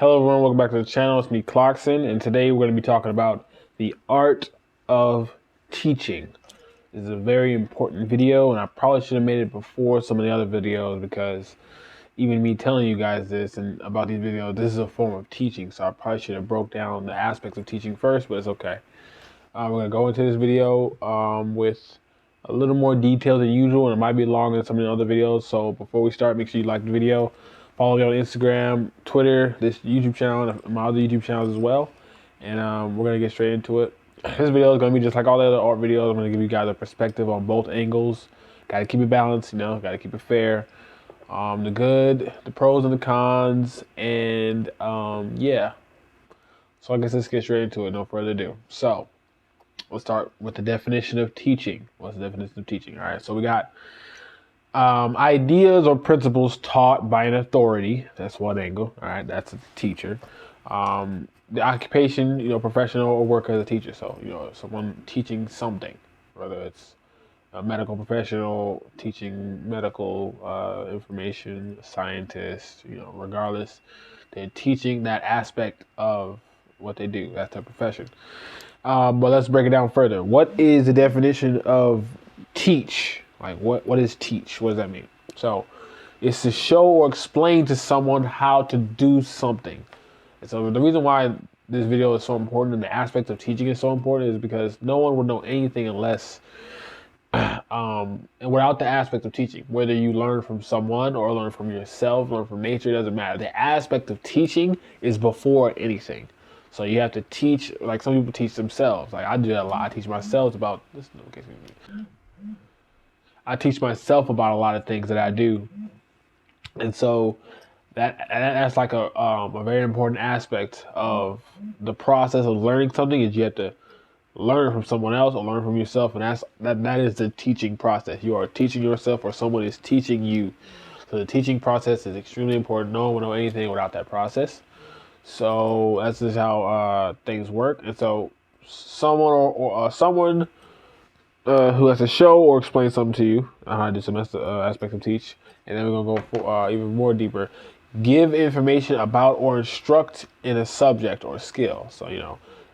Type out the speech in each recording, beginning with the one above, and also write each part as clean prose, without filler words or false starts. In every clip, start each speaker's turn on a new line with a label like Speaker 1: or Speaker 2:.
Speaker 1: Hello everyone, welcome back to the channel. It's me, Clocksyn, and today we're going to be talking about the art of teaching. This is a very important video, and I probably should have made it before some of the other videos because even me telling you guys this and about these videos, this is a form of teaching, so I probably should have broke down the aspects of teaching first, but it's okay. We're going to go into this video with a little more detail than usual, and it might be longer than some of the other videos, so before we start, make sure you like the video. Follow me on Instagram, Twitter, this YouTube channel, and my other YouTube channels as well. And we're going to get straight into it. This video is going to be just like all the other art videos. I'm going to give you guys a perspective on both angles. Got to keep it balanced, got to keep it fair. The good, the pros and the cons, and yeah. So I guess let's get straight into it, no further ado. So let's start with the definition of teaching. What's the definition of teaching? All right, so we got ideas or principles taught by an authority. That's one angle. All right, that's a teacher. The occupation, professional or work as a teacher. So, someone teaching something, whether it's a medical professional teaching medical information, a scientist, regardless, they're teaching that aspect of what they do. That's their profession. But let's break it down further. What is the definition of teach? Like, what is teach? What does that mean? So it's to show or explain to someone how to do something. And so the reason why this video is so important and the aspect of teaching is so important is because no one would know anything unless, and without the aspect of teaching, whether you learn from someone or learn from yourself, learn from nature, it doesn't matter. The aspect of teaching is before anything. So you have to teach, like some people teach themselves. Like I do that a lot. I teach myself about this. I teach myself about a lot of things that I do, and so that's like a very important aspect of the process of learning something is you have to learn from someone else or learn from yourself, and that is the teaching process. You are teaching yourself, or someone is teaching you. So the teaching process is extremely important. No one will know anything without that process. So that's just how things work, and so someone or someone who has to show or explain something to you. I do some aspects of teach, and then we're gonna go for even more deeper. Give information about or instruct in a subject or skill. So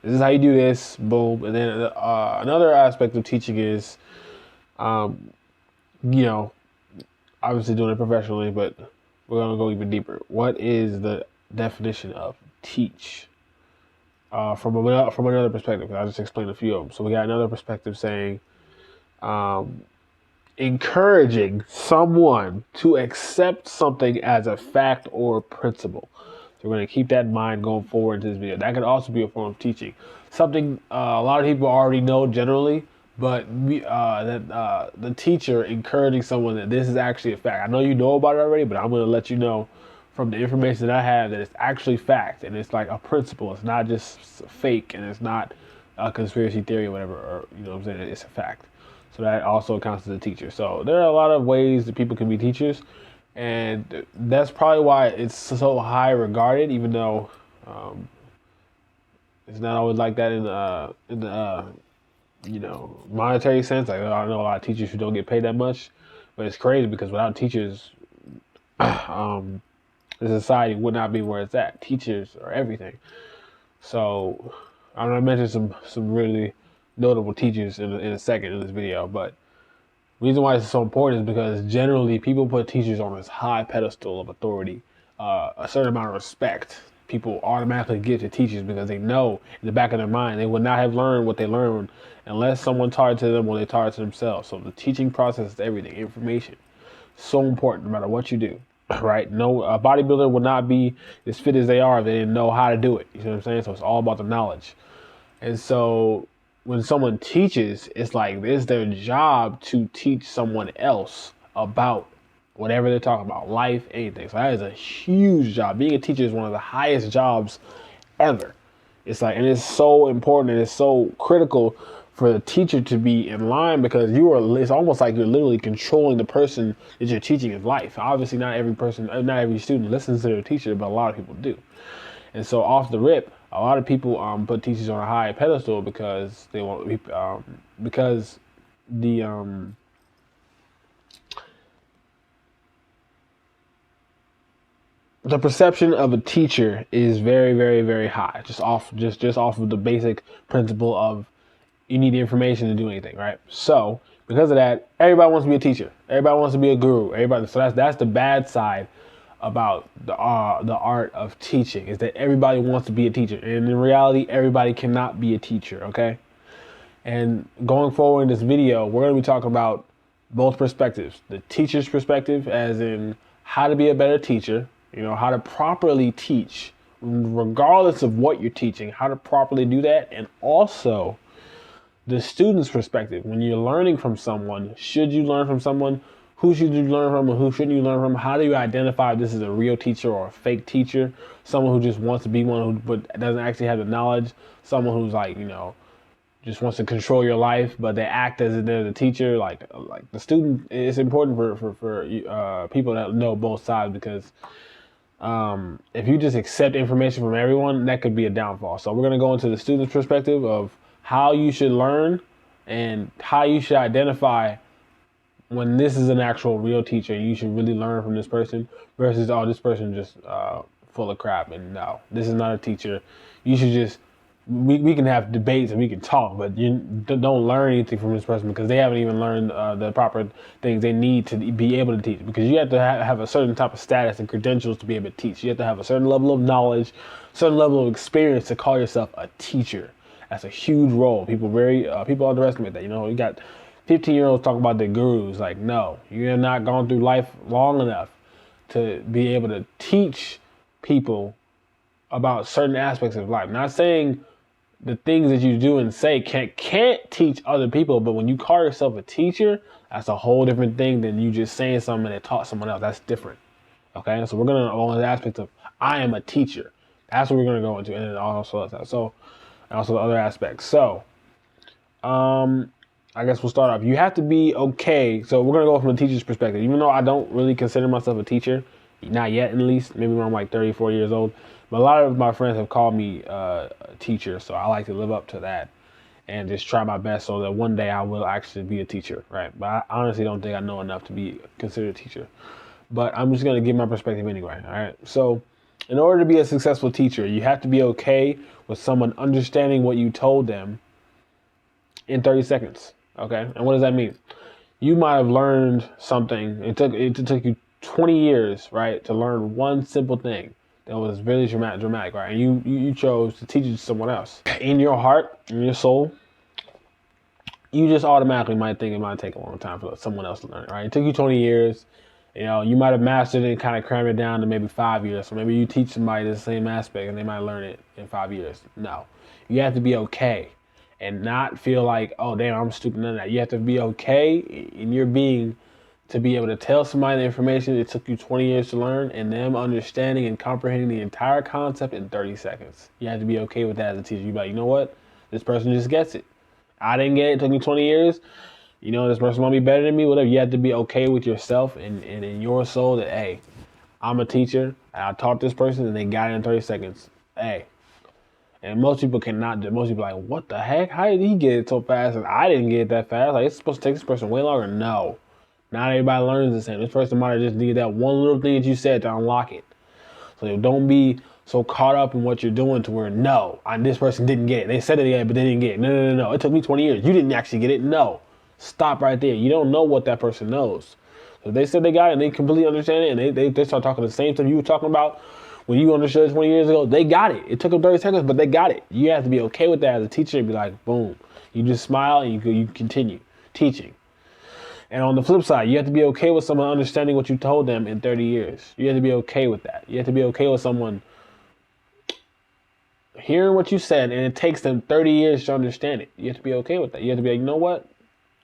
Speaker 1: this is how you do this. Boom. And then another aspect of teaching is, obviously doing it professionally, but we're gonna go even deeper. What is the definition of teach? From another perspective, I just explained a few of them. So we got another perspective saying, encouraging someone to accept something as a fact or principle. So we're going to keep that in mind going forward into this video. That could also be a form of teaching. Something a lot of people already know generally, but the teacher encouraging someone that this is actually a fact. I know you know about it already, but I'm going to let you know from the information that I have that it's actually fact, and it's like a principle. It's not just fake, and it's not a conspiracy theory or whatever, or what I'm saying, it's a fact. So that also counts as a teacher. So there are a lot of ways that people can be teachers, and that's probably why it's so high regarded, even though it's not always like that in the monetary sense. Like, I know a lot of teachers who don't get paid that much, but it's crazy because without teachers, the society would not be where it's at. Teachers are everything. So I'm gonna mention some really notable teachers in a second in this video, but the reason why it's so important is because generally people put teachers on this high pedestal of authority, a certain amount of respect. People automatically give to teachers because they know in the back of their mind they would not have learned what they learned unless someone taught it to them or they taught it to themselves. So the teaching process is everything. Information, so important no matter what you do. Right? No, a bodybuilder would not be as fit as they are if they didn't know how to do it. You know what I'm saying? So it's all about the knowledge. And so when someone teaches, it's like it's their job to teach someone else about whatever they're talking about, life, anything. So that is a huge job. Being a teacher is one of the highest jobs ever. It's like, and it's so important and it's so critical for the teacher to be in line because it's almost like you're literally controlling the person that you're teaching his life. Obviously not every student listens to their teacher, but a lot of people do. And so off the rip, a lot of people put teachers on a high pedestal because they want because the the perception of a teacher is very, very, very high. Just off of the basic principle of you need the information to do anything, right? So because of that, everybody wants to be a teacher. Everybody wants to be a guru. Everybody. So that's the bad side about the art of teaching, is that everybody wants to be a teacher, and in reality, everybody cannot be a teacher. Okay. And going forward in this video, we're going to be talking about both perspectives. The teacher's perspective, as in how to be a better teacher, how to properly teach, regardless of what you're teaching, how to properly do that. And also the student's perspective. When you're learning from someone, should you learn from someone? Who should you learn from and who shouldn't you learn from? How do you identify if this is a real teacher or a fake teacher? Someone who just wants to be one but doesn't actually have the knowledge. Someone who's just wants to control your life, but they act as if they're the teacher. Like the student, it's important for people that know both sides, because if you just accept information from everyone, that could be a downfall. So we're going to go into the student's perspective of how you should learn and how you should identify when this is an actual real teacher and you should really learn from this person, versus, oh, this person just full of crap, and no, this is not a teacher. You should just, we can have debates and we can talk, but you don't learn anything from this person because they haven't even learned the proper things they need to be able to teach, because you have to have a certain type of status and credentials to be able to teach. You have to have a certain level of knowledge, certain level of experience to call yourself a teacher. That's a huge role. People underestimate that. You got 15-year-olds talking about their gurus. Like, no, you're not going through life long enough to be able to teach people about certain aspects of life. Not saying the things that you do and say can't teach other people, but when you call yourself a teacher, that's a whole different thing than you just saying something that taught someone else. That's different. Okay, so we're gonna go on the aspect of I am a teacher. That's what we're gonna go into, and then also the other aspects. So, I guess we'll start off. You have to be okay. So we're going to go from the teacher's perspective. Even though I don't really consider myself a teacher, not yet at least, maybe when I'm like 34 years old. But a lot of my friends have called me a teacher. So I like to live up to that and just try my best so that one day I will actually be a teacher, right? But I honestly don't think I know enough to be considered a teacher. But I'm just going to give my perspective anyway, all right? So in order to be a successful teacher, you have to be okay with someone understanding what you told them in 30 seconds. Okay, and what does that mean? You might have learned something. It took you 20 years, right, to learn one simple thing that was really dramatic, right? And you chose to teach it to someone else. In your heart, in your soul, you just automatically might think it might take a long time for someone else to learn it, right? It took you 20 years. You might have mastered it and kind of crammed it down to maybe 5 years. So maybe you teach somebody the same aspect and they might learn it in 5 years. No, you have to be okay and not feel like, oh, damn, I'm stupid. None of that. You have to be okay in your being to be able to tell somebody the information it took you 20 years to learn, and them understanding and comprehending the entire concept in 30 seconds. You have to be okay with that as a teacher. You're like, you know what? This person just gets it. I didn't get it. It took me 20 years. This person might be better than me, whatever. You have to be okay with yourself and in your soul that, hey, I'm a teacher. I taught this person and they got it in 30 seconds. Hey. And most people cannot do. Most people are like, what the heck? How did he get it so fast? And I didn't get it that fast. Like, it's supposed to take this person way longer. No. Not everybody learns the same. This person might have just needed that one little thing that you said to unlock it. So don't be so caught up in what you're doing to where, no, this person didn't get it. They said it again, but they didn't get it. No. It took me 20 years. You didn't actually get it. No. Stop right there. You don't know what that person knows. So if they said they got it and they completely understand it, and they start talking the same stuff you were talking about when you understood 20 years ago, they got it. It took them 30 seconds, but they got it. You have to be okay with that as a teacher and be like, boom. You just smile and you continue teaching. And on the flip side, you have to be okay with someone understanding what you told them in 30 years. You have to be okay with that. You have to be okay with someone hearing what you said and it takes them 30 years to understand it. You have to be okay with that. You have to be like, you know what?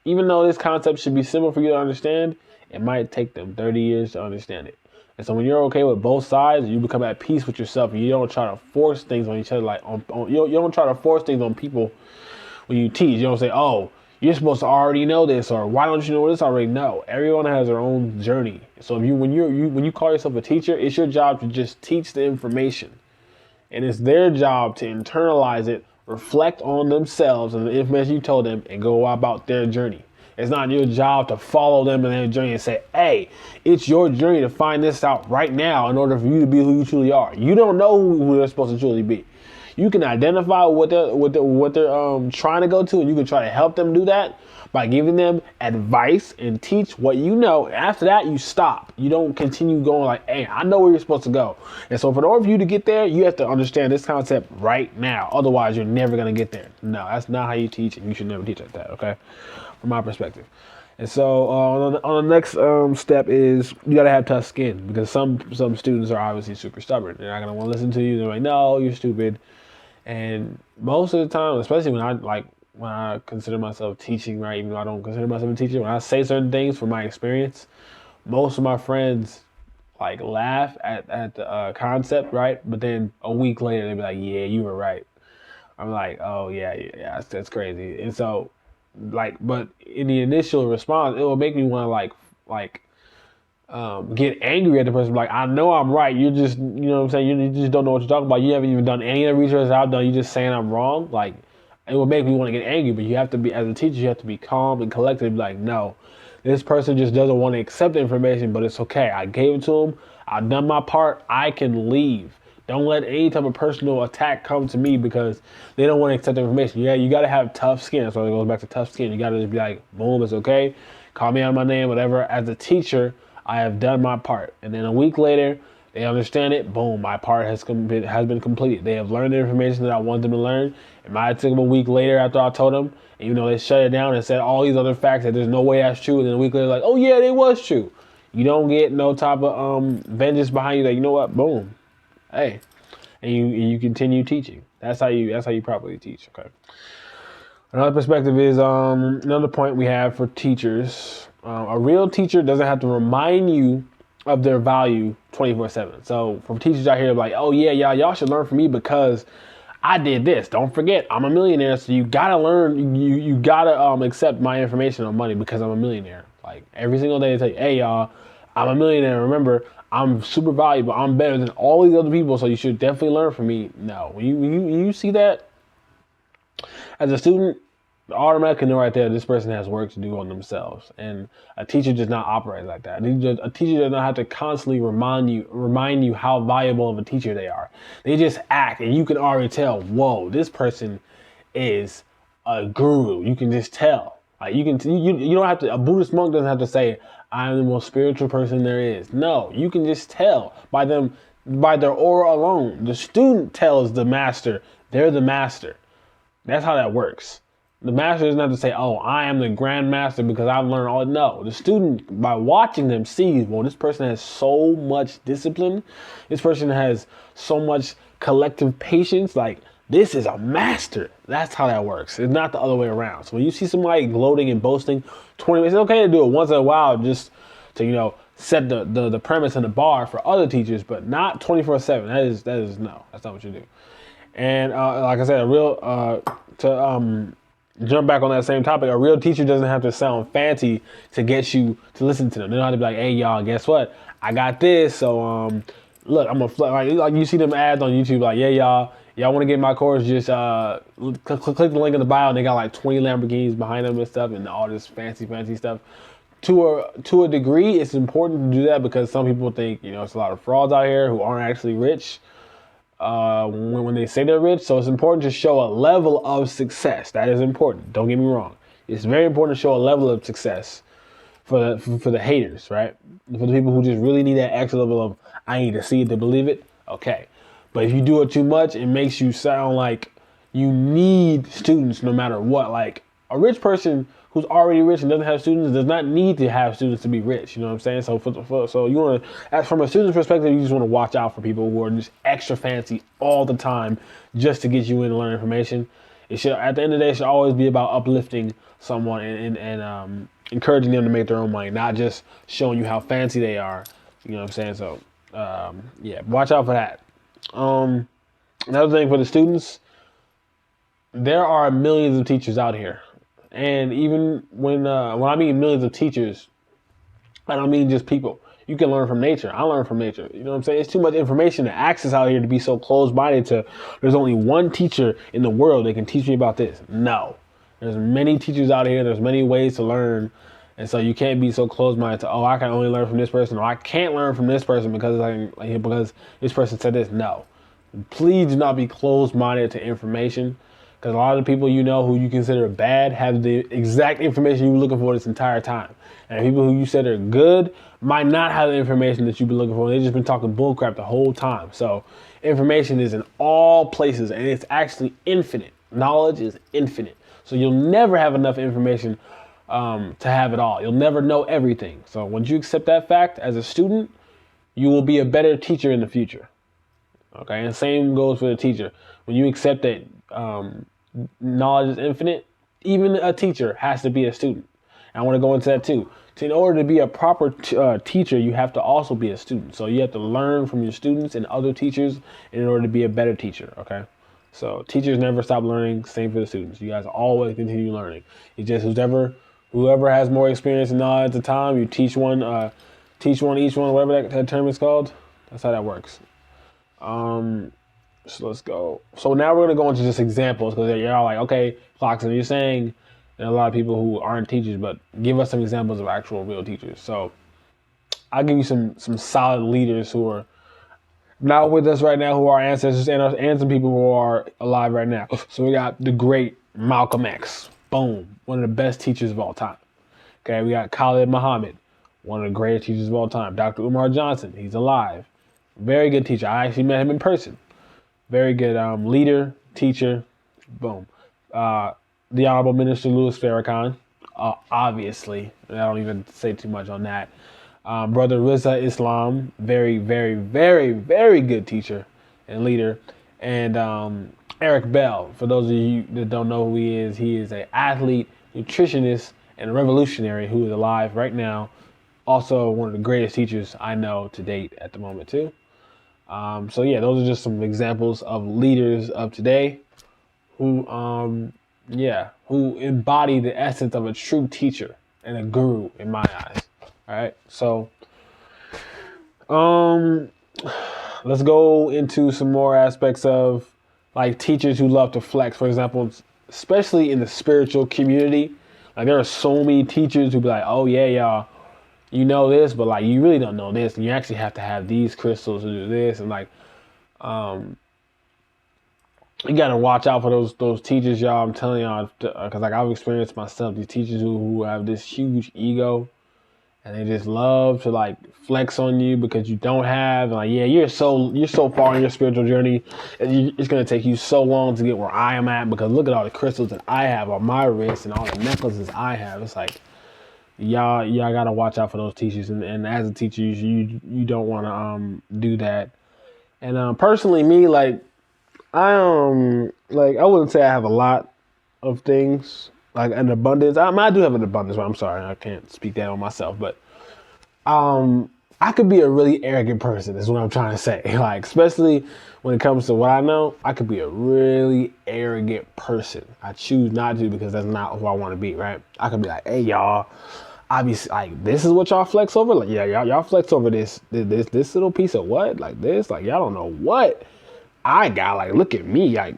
Speaker 1: Even though this concept should be simple for you to understand, it might take them 30 years to understand it. And so when you're okay with both sides, you become at peace with yourself, and you don't try to force things on each other. Like you don't try to force things on people when you teach. You don't say, oh, you're supposed to already know this, or why don't you know this already? No, everyone has their own journey. So if when you call yourself a teacher, it's your job to just teach the information, and it's their job to internalize it, reflect on themselves and the information you told them, and go about their journey. It's not your job to follow them in their journey and say, hey, it's your journey to find this out right now in order for you to be who you truly are. You don't know who they're supposed to truly be. You can identify what they're trying to go to, and you can try to help them do that by giving them advice and teach what you know. After that, you stop. You don't continue going like, hey, I know where you're supposed to go. And so in order for you to get there, you have to understand this concept right now. Otherwise, you're never going to get there. No, that's not how you teach, and you should never teach like that, okay? From my perspective. And so on the next step is you got to have tough skin, because some students are obviously super stubborn. They're not going to want to listen to you. They're like, no, you're stupid. And most of the time, especially when I consider myself teaching, right, even though I don't consider myself a teacher, when I say certain things from my experience, most of my friends like laugh at the concept, right? But then a week later, they be like, yeah, you were right. I'm like, oh, yeah, that's crazy. And so, but in the initial response, it will make me want to get angry at the person. Like, I know I'm right. You just, you know what I'm saying? You just don't know what you're talking about. You haven't even done any of the research I've done. You're just saying I'm wrong. Like, it will make me want to get angry. But you have to be, as a teacher, you have to be calm and collected and be like, no, this person just doesn't want to accept the information, but it's okay. I gave it to them. I've done my part. I can leave. Don't let any type of personal attack come to me because they don't want to accept the information. Yeah, you got to have tough skin. So it goes back to tough skin. You got to just be like, boom, it's okay. Call me out my name, whatever. As a teacher, I have done my part. And then a week later, they understand it. Boom, my part has been completed. They have learned the information that I want them to learn. It might have taken them a week later after I told them. And, you know, they shut it down and said all these other facts that there's no way that's true. And then a week later, like, oh, yeah, it was true. You don't get no type of vengeance behind you. Like, you know what? Boom. Hey. And you continue teaching. That's how you properly teach. Okay. Another perspective is another point we have for teachers. A real teacher doesn't have to remind you of their value 24/7. So from teachers out here, like, oh yeah, y'all should learn from me because I did this. Don't forget, I'm a millionaire, so you gotta learn. You gotta accept my information on money because I'm a millionaire. Like every single day, they tell you, hey y'all, I'm a millionaire. Remember, I'm super valuable. I'm better than all these other people, so you should definitely learn from me. No, when you see that as a student, automatically know right there this person has work to do on themselves. And a teacher does not operate like that. A teacher does not have to constantly remind you how valuable of a teacher they are. They just act, and you can already tell, whoa, this person is a guru. You can just tell. Like you don't have to. A Buddhist monk doesn't have to say, I'm the most spiritual person there is. No, you can just tell by their aura alone. The student tells the master they're the master. That's how that works. The master doesn't have to say, oh, I am the grand master because I've learned all. No, the student, by watching them, sees, well, this person has so much discipline. This person has so much collective patience. Like, this is a master. That's how that works. It's not the other way around. So when you see somebody gloating and boasting, it's okay to do it once in a while just to, you know, set the premise and the bar for other teachers, but not 24/7. That is no, that's not what you do. And like I said, jump back on that same topic, a real teacher doesn't have to sound fancy to get you to listen to them. They don't have to be like, hey, y'all, guess what? I got this. So, look, I'm going to like you see them ads on YouTube like, yeah, y'all want to get my course, just click the link in the bio, and they got like 20 Lamborghinis behind them and stuff and all this fancy stuff. To a degree, it's important to do that because some people think, you know, it's a lot of frauds out here who aren't actually rich. When they say they're rich, so it's important to show a level of success. That is important. Don't get me wrong. It's very important to show a level of success for the haters, right? For the people who just really need that extra level of, I need to see it to believe it. Okay. But if you do it too much, it makes you sound like you need students no matter what. Like a rich person who's already rich and doesn't have students does not need to have students to be rich. You know what I'm saying? So so you want to, as from a student's perspective, you just want to watch out for people who are just extra fancy all the time just to get you in and learn information. It should, at the end of the day, it should always be about uplifting someone and encouraging them to make their own money, not just showing you how fancy they are. You know what I'm saying? So yeah, watch out for that. Another thing for the students, there are millions of teachers out here. And even when I mean millions of teachers, I don't mean just people. You can learn from nature. I learn from nature. You know what I'm saying? It's too much information to access out here to be so closed-minded to there's only one teacher in the world that can teach me about this. No. There's many teachers out here. There's many ways to learn. And so you can't be so closed-minded to, oh, I can only learn from this person, or I can't learn from this person because because this person said this. No. Please do not be closed-minded to information, because a lot of the people you know who you consider bad have the exact information you were looking for this entire time. And people who you said are good might not have the information that you've been looking for. They've just been talking bullcrap the whole time. So information is in all places, and it's actually infinite. Knowledge is infinite. So you'll never have enough information to have it all. You'll never know everything. So once you accept that fact as a student, you will be a better teacher in the future. Okay, and same goes for the teacher. When you accept that knowledge is infinite, even a teacher has to be a student. And I want to go into that too. So in order to be a proper teacher, you have to also be a student. So you have to learn from your students and other teachers in order to be a better teacher. Okay, so teachers never stop learning. Same for the students. You guys always continue learning. It's just whoever has more experience and knowledge at the time, you teach one each one, whatever that term is called. That's how that works. So let's go. So now we're gonna go into just examples, because you're all like, okay, Clocksyn, you're saying there are a lot of people who aren't teachers, but give us some examples of actual real teachers. So I'll give you some solid leaders who are not with us right now, who are ancestors, and some people who are alive right now. So we got the great Malcolm X. Boom, one of the best teachers of all time. Okay, we got Khalid Muhammad, one of the greatest teachers of all time. Dr. Umar Johnson, he's alive. Very good teacher. I actually met him in person. Very good leader, teacher. Boom. The Honorable Minister Louis Farrakhan, obviously. I don't even say too much on that. Brother Rizza Islam, very, very, very, very good teacher and leader. And Eric Bell, for those of you that don't know who he is an athlete, nutritionist, and a revolutionary who is alive right now. Also one of the greatest teachers I know to date at the moment too. So yeah, those are just some examples of leaders of today who embody the essence of a true teacher and a guru in my eyes. All right, so let's go into some more aspects of like teachers who love to flex. For example, especially in the spiritual community, like there are so many teachers who be like, oh yeah, y'all, you know this, but like you really don't know this, and you actually have to have these crystals to do this, and like you gotta watch out for those teachers, y'all. I'm telling y'all, because like I've experienced myself, these teachers who have this huge ego, and they just love to like flex on you because you don't have, and like, yeah, you're so far in your spiritual journey, and it's gonna take you so long to get where I am at, because look at all the crystals that I have on my wrist and all the necklaces I have. It's like y'all gotta watch out for those teachers, and as a teacher, you don't want to do that. And personally, me, like I wouldn't say I have a lot of things like an abundance. I do have an abundance, but I'm sorry, I can't speak that on myself. But I could be a really arrogant person, is what I'm trying to say. Like, especially when it comes to what I know, I could be a really arrogant person. I choose not to, because that's not who I want to be, right? I could be like, hey, y'all, obviously, like, this is what y'all flex over? Like, yeah, y'all flex over this little piece of what? Like this? Like, y'all don't know what I got. Like, look at me. Like,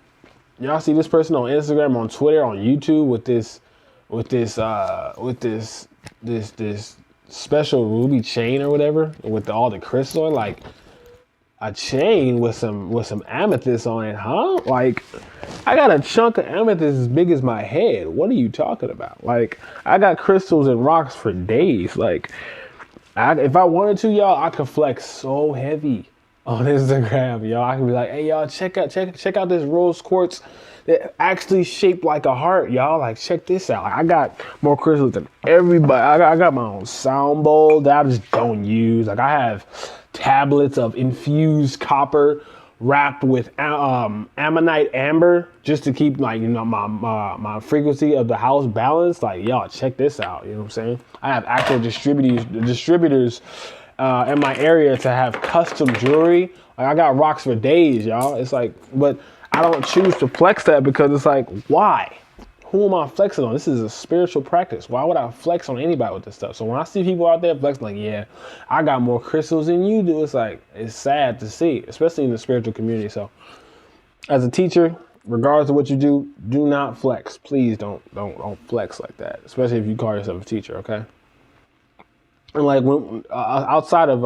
Speaker 1: y'all see this person on Instagram, on Twitter, on YouTube with this special ruby chain or whatever, with all the crystal, like a chain with some amethyst on it, huh? Like, I got a chunk of amethyst as big as my head. What are you talking about? Like, I got crystals and rocks for days. Like, if I wanted to, y'all, I could flex so heavy on Instagram, y'all. I could be like, hey, y'all, check out this rose quartz that actually shaped like a heart, y'all. Like, check this out. Like, I got more crystals than everybody. I got my own sound bowl that I just don't use. Like, I have tablets of infused copper wrapped with ammonite amber just to keep, like, you know, my frequency of the house balanced. Like, y'all, check this out. You know what I'm saying? I have actual distributors in my area to have custom jewelry. Like, I got rocks for days, y'all. It's like, but I don't choose to flex that because it's like, why? Who am I flexing on? This is a spiritual practice. Why would I flex on anybody with this stuff? So when I see people out there flexing, like, yeah, I got more crystals than you do, it's like, it's sad to see, especially in the spiritual community. So as a teacher, regardless of what you do not flex. Please don't flex like that, especially if you call yourself a teacher. Okay. And like when outside of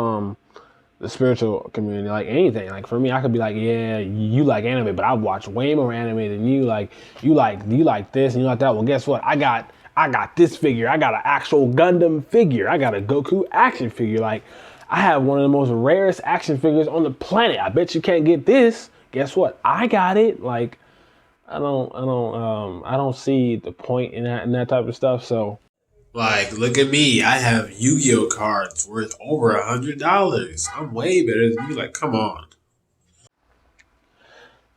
Speaker 1: the spiritual community, like anything, like for me, I could be like, yeah, you like anime, but I've watched way more anime than you. Like you like this and you like that. Well, guess what? I got this figure. I got an actual Gundam figure. I got a Goku action figure. Like I have one of the most rarest action figures on the planet. I bet you can't get this. Guess what? I got it. Like I don't see the point in that type of stuff. So like, look at me. I have Yu-Gi-Oh cards worth over $100. I'm way better than you. Like, come on.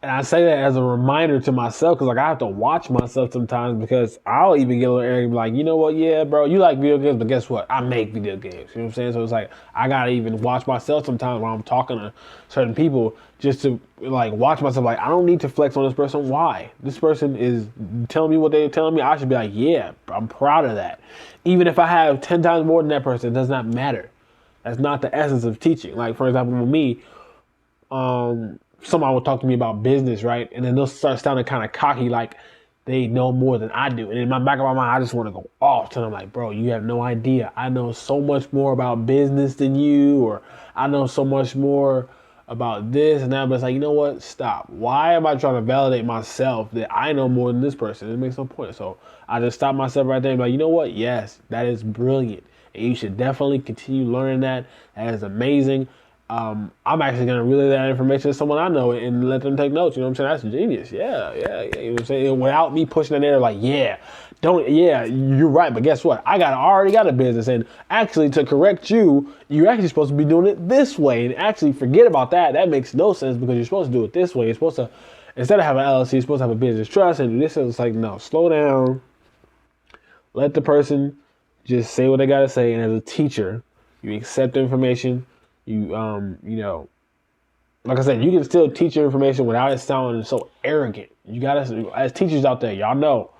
Speaker 1: And I say that as a reminder to myself because, like, I have to watch myself sometimes because I'll even get a little arrogant, like, you know what, yeah, bro, you like video games, but guess what? I make video games. You know what I'm saying? So it's like I gotta even watch myself sometimes when I'm talking to certain people just to like watch myself. Like, I don't need to flex on this person. Why? This person is telling me what they're telling me. I should be like, yeah, I'm proud of that. Even if I have 10 times more than that person, it does not matter. That's not the essence of teaching. Like, for example, with me, somebody will talk to me about business, right? And then they'll start sounding kind of cocky, like they know more than I do. And in my back of my mind, I just want to go off to them like, bro, you have no idea. I know so much more about business than you, or I know so much more about this and that. But it's like, you know what? Stop. Why am I trying to validate myself that I know more than this person? It makes no point. So I just stop myself right there and be like, you know what? Yes, that is brilliant. And you should definitely continue learning that. That is amazing. I'm actually going to relay that information to someone I know and let them take notes. You know what I'm saying? That's genius. Yeah. You know what I'm saying? Without me pushing it in there like, yeah, you're right. But guess what? already got a business. And actually, to correct you, you're actually supposed to be doing it this way. And actually forget about that. That makes no sense because you're supposed to do it this way. You're supposed to, instead of having an LLC, you're supposed to have a business trust. And this is like, no, slow down. Let the person just say what they got to say. And as a teacher, you accept the information. You know, like I said, you can still teach your information without it sounding so arrogant. You gotta, as teachers out there, y'all know,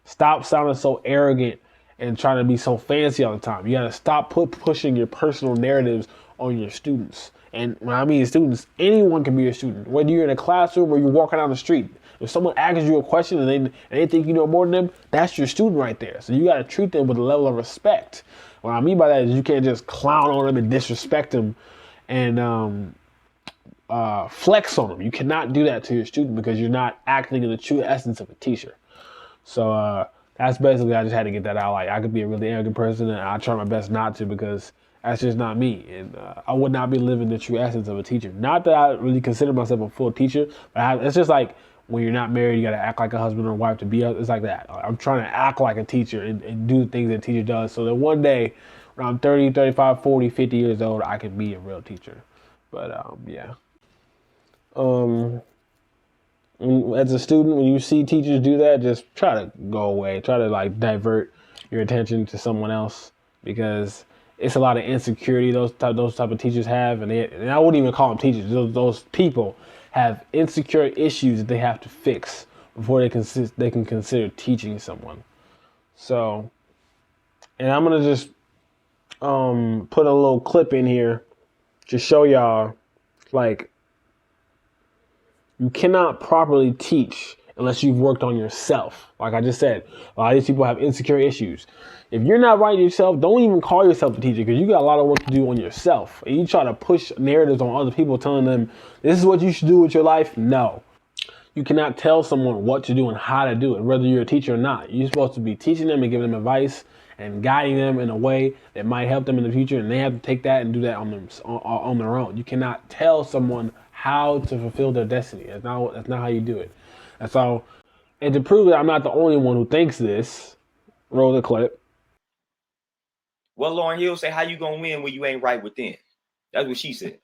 Speaker 1: stop sounding so arrogant and trying to be so fancy all the time. You gotta stop pushing your personal narratives on your students. And when I mean students, anyone can be a student. Whether you're in a classroom or you're walking down the street, if someone asks you a question and they think you know more than them, that's your student right there. So you gotta treat them with a level of respect. What I mean by that is you can't just clown on them and disrespect them and flex on them. You cannot do that to your student because you're not acting in the true essence of a teacher. So that's basically, I just had to get that out. Like, I could be a really arrogant person and I try my best not to because that's just not me. And I would not be living the true essence of a teacher. Not that I really consider myself a full teacher, but it's just like when you're not married, you got to act like a husband or a wife to be. It's like that. I'm trying to act like a teacher and do the things that a teacher does so that one day when I'm 30, 35, 40, 50 years old, I can be a real teacher. But yeah. As a student, when you see teachers do that, just try to go away. Try to like divert your attention to someone else because it's a lot of insecurity those type of teachers have, and I wouldn't even call them teachers. Those people have insecure issues that they have to fix before they can consider teaching someone. So, and I'm gonna just put a little clip in here to show y'all like you cannot properly teach unless you've worked on yourself. Like I just said, a lot of these people have insecure issues. If you're not right yourself, don't even call yourself a teacher because you got a lot of work to do on yourself. And you try to push narratives on other people telling them, this is what you should do with your life. No. You cannot tell someone what to do and how to do it, whether you're a teacher or not. You're supposed to be teaching them and giving them advice and guiding them in a way that might help them in the future. And they have to take that and do that on their own. You cannot tell someone how to fulfill their destiny. That's not how you do it. And so, and to prove that I'm not the only one who thinks this, roll the clip.
Speaker 2: What Lauryn Hill say, how you gonna win when you ain't right within? That's what she said.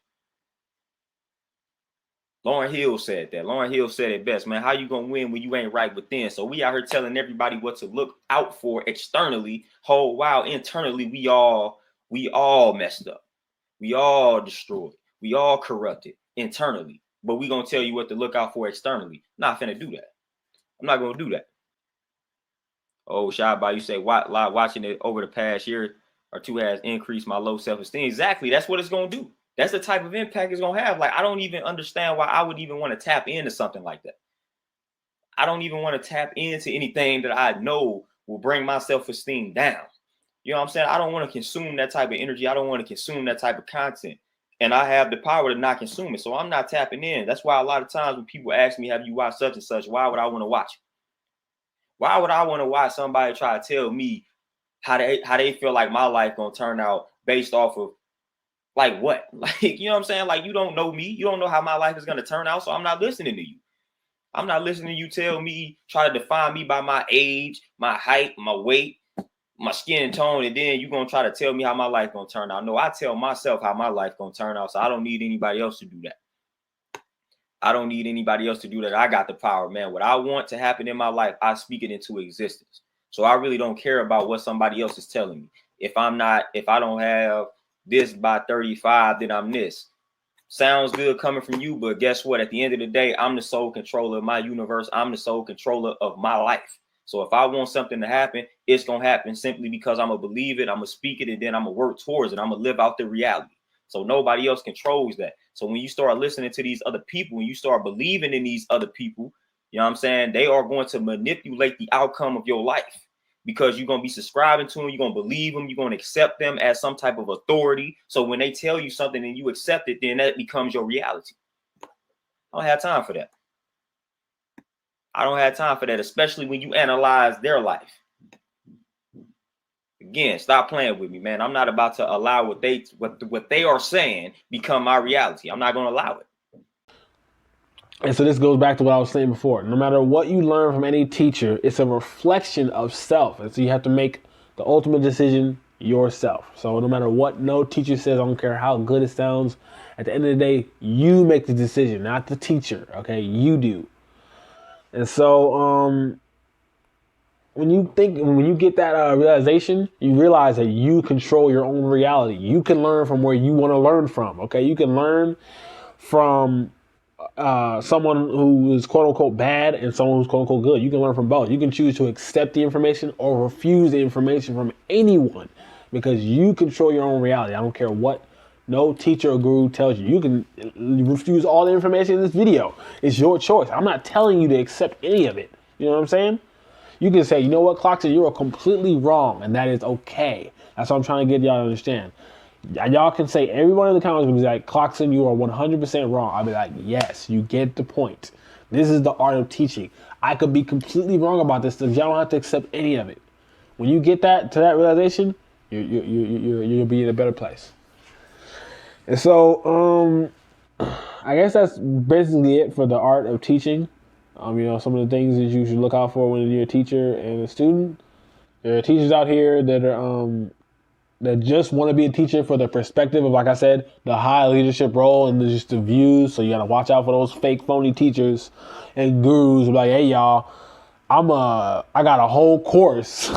Speaker 2: Lauryn Hill said that. Lauryn Hill said it best, man. How you gonna win when you ain't right within? So we out here telling everybody what to look out for externally, whole while internally we all messed up. We all destroyed. We all corrupted internally. But we gonna tell you what to look out for externally. Not finna do that. I'm not gonna do that. Oh, Shabba, you say watching it over the past year or two has increased my low self-esteem. Exactly. That's what it's gonna do. That's the type of impact it's gonna have. Like, I don't even understand why I would even want to tap into something like that. I don't even want to tap into anything that I know will bring my self-esteem down. You know what I'm saying? I don't want to consume that type of energy. I don't want to consume that type of content. And I have the power to not consume it. So I'm not tapping in. That's why a lot of times when people ask me, have you watched such and such? Why would I want to watch it? Why would I want to watch somebody try to tell me how they feel like my life gonna turn out based off of like what? Like, you know what I'm saying? Like, you don't know me. You don't know how my life is gonna turn out. So I'm not listening to you. I'm not listening to you tell me, try to define me by my age, my height, my weight, my skin tone, and then you're gonna try to tell me how my life gonna turn out. No, I tell myself how my life gonna turn out. So I don't need anybody else to do that. I don't need anybody else to do that. I got the power, man. What I want to happen in my life, I speak it into existence. So I really don't care about what somebody else is telling me. If I don't have this by 35, then I'm this. Sounds good coming from you, but guess what? At the end of the day, I'm the sole controller of my universe. I'm the sole controller of my life. So if I want something to happen, it's going to happen simply because I'm going to believe it, I'm going to speak it, and then I'm going to work towards it. I'm going to live out the reality. So nobody else controls that. So when you start listening to these other people, when you start believing in these other people, you know what I'm saying? They are going to manipulate the outcome of your life because you're going to be subscribing to them. You're going to believe them. You're going to accept them as some type of authority. So when they tell you something and you accept it, then that becomes your reality. I don't have time for that. I don't have time for that, especially when you analyze their life. Again, stop playing with me, man. I'm not about to allow what they are saying become my reality. I'm not going to allow it.
Speaker 1: And so this goes back to what I was saying before. No matter what you learn from any teacher, it's a reflection of self. And so you have to make the ultimate decision yourself. So no matter what no teacher says, I don't care how good it sounds, at the end of the day, you make the decision, not the teacher. Okay, you do. And so when you get that realization, you realize that you control your own reality. You can learn from where you want to learn from. Okay, you can learn from someone who is quote unquote bad and someone who's quote unquote good. You can learn from both. You can choose to accept the information or refuse the information from anyone because you control your own reality. I don't care what no teacher or guru tells you. You can refuse all the information in this video. It's your choice. I'm not telling you to accept any of it. You know what I'm saying? You can say, you know what, Clocksyn, you are completely wrong, and that is okay. That's what I'm trying to get y'all to understand. Y'all can say, everyone in the comments will be like, Clocksyn, you are 100% wrong. I'll be like, yes, you get the point. This is the art of teaching. I could be completely wrong about this stuff. Y'all don't have to accept any of it. When you get that realization, you'll be in a better place. And so, I guess that's basically it for the art of teaching. You know, some of the things that you should look out for when you're a teacher and a student. There are teachers out here that are that just want to be a teacher for the perspective of, like I said, the high leadership role and just the views. So you got to watch out for those fake, phony teachers and gurus who are like, hey, y'all, I got a whole course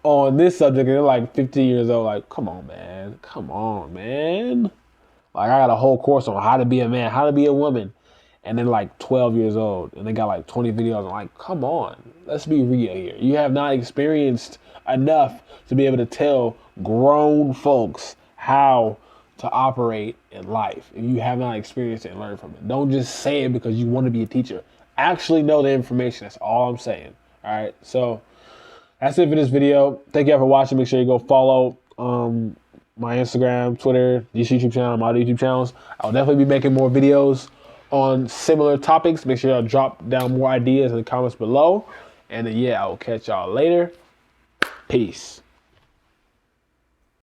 Speaker 1: on this subject. And they're like 15 years old. Like, come on, man. Come on, man. Like, I got a whole course on how to be a man, how to be a woman. And they're like 12 years old and they got like 20 videos. I'm like, come on, let's be real here. You have not experienced enough to be able to tell grown folks how to operate in life. If you have not experienced it and learned from it, don't just say it because you want to be a teacher. Actually know the information. That's all I'm saying. All right. So that's it for this video. Thank you all for watching. Make sure you go follow my Instagram, Twitter, this YouTube channel, my other YouTube channels. I'll definitely be making more videos on similar topics. Make sure y'all drop down more ideas in the comments below. And then, yeah, I will catch y'all later. Peace.